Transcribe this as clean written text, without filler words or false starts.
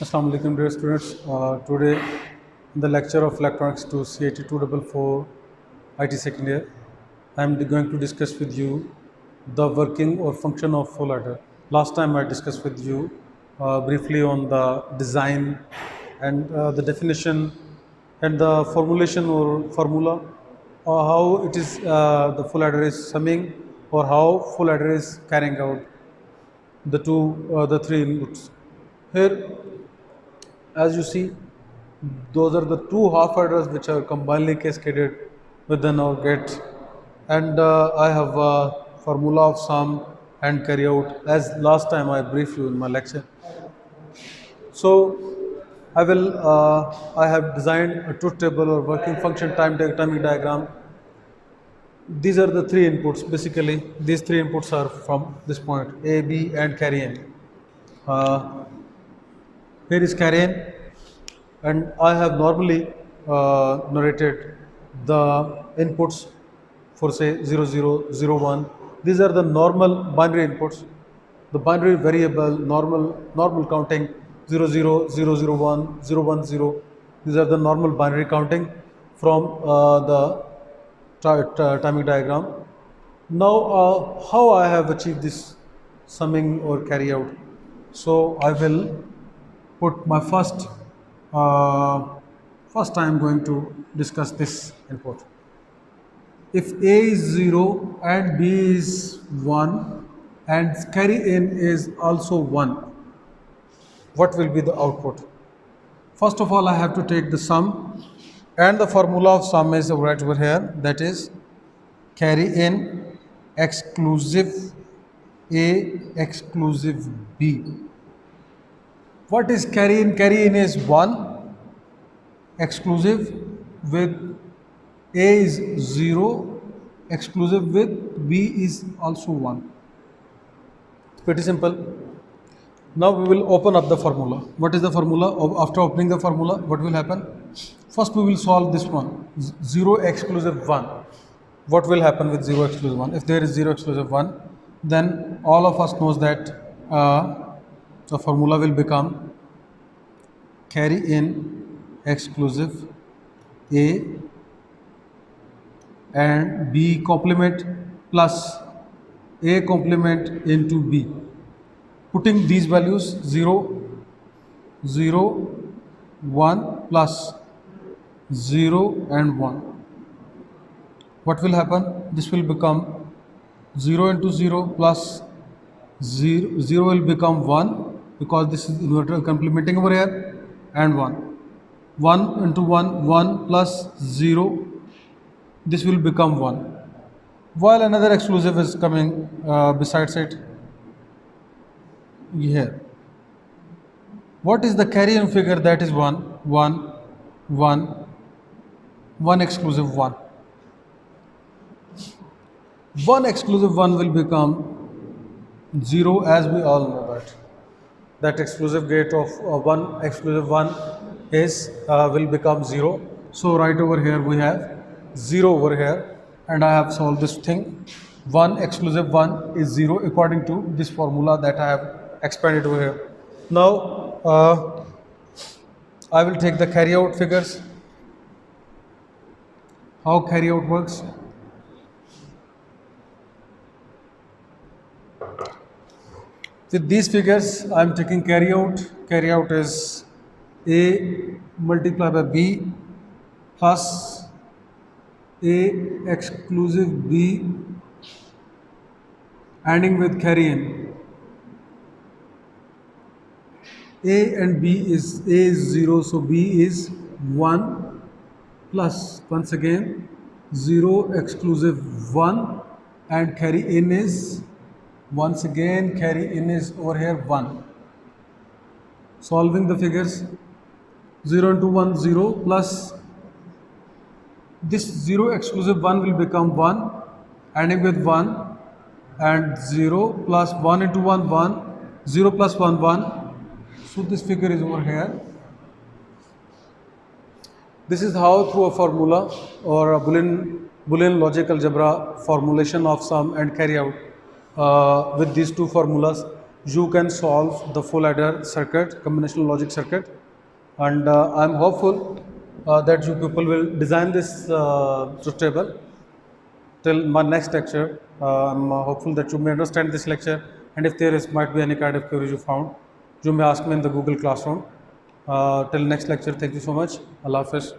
Assalamu alaikum dear students. Today in the lecture of electronics to CAT 244 IT second year, I am going to discuss with you the working or function of full adder. Last time I discussed with you briefly on the design and the definition and the formulation or formula, or how it is the full adder is summing, or how full adder is carrying out the three inputs. Here, as you see, those are the two half adders which are combinedly cascaded within our gate, and I have a formula of sum and carry out as last time I briefed you in my lecture. So I have designed a truth table or working function timing diagram. These are the three inputs. Basically, these three inputs are from this point A, B, and carry in. Here is carry in, and I have normally narrated the inputs for say 0, 0, 0, 1. These are the normal binary inputs. The binary variable normal counting 0, 0, 0, 0, 1, 0, 1, 0. These are the normal binary counting from the timing diagram. Now, how I have achieved this summing or carry out? So I will put my first I am going to discuss this input. If A is 0 and B is 1 and carry in is also 1, what will be the output? First of all, I have to take the sum, and the formula of sum is right over here, that is carry in exclusive A exclusive B. What is carry in? Carry in is 1 exclusive with A is 0 exclusive with B is also 1. It's pretty simple. Now we will open up the formula. What is the formula? After opening the formula, what will happen? First we will solve this one, 0 exclusive 1. What will happen with 0 exclusive 1? If there is 0 exclusive 1, then all of us knows that the formula will become carry in exclusive A and B complement plus A complement into B. Putting these values 0, 0, 1 plus 0 and 1. What will happen? This will become 0 into 0 plus 0, 0 will become 1 because this is inverter complementing over here, and 1. 1 into 1, 1 plus 0, this will become 1. While another exclusive is coming besides it here. What is the carry in figure? That is 1, 1, 1, 1 exclusive 1. 1 exclusive 1 will become 0, as we all know that exclusive gate of 1 exclusive 1 is will become 0. So right over here we have 0 over here, and I have solved this thing. 1 exclusive 1 is 0 according to this formula that I have expanded over here. Now I will take the carry out figures. How carry out works? With these figures, I am taking carry out. Carry out is A multiplied by B plus A exclusive B ending with carry in. A and B is A is 0, so B is 1 plus once again 0 exclusive 1 and carry in is once again carry in is over here 1. Solving the figures, 0 into 1 0 plus this 0 exclusive 1 will become 1 ending with 1, and 0 plus 1 into 1 1, 0 plus 1 1. So this figure is over here. This is how through a formula or a Boolean logic algebra formulation of sum and carry out with these two formulas, you can solve the full adder circuit, combinational logic circuit, and I'm hopeful that you people will design this truth table till my next lecture. I'm hopeful that you may understand this lecture, and if there is might be any kind of queries you found, you may ask me in the Google Classroom. Till next lecture, thank you so much. Allah Hafiz.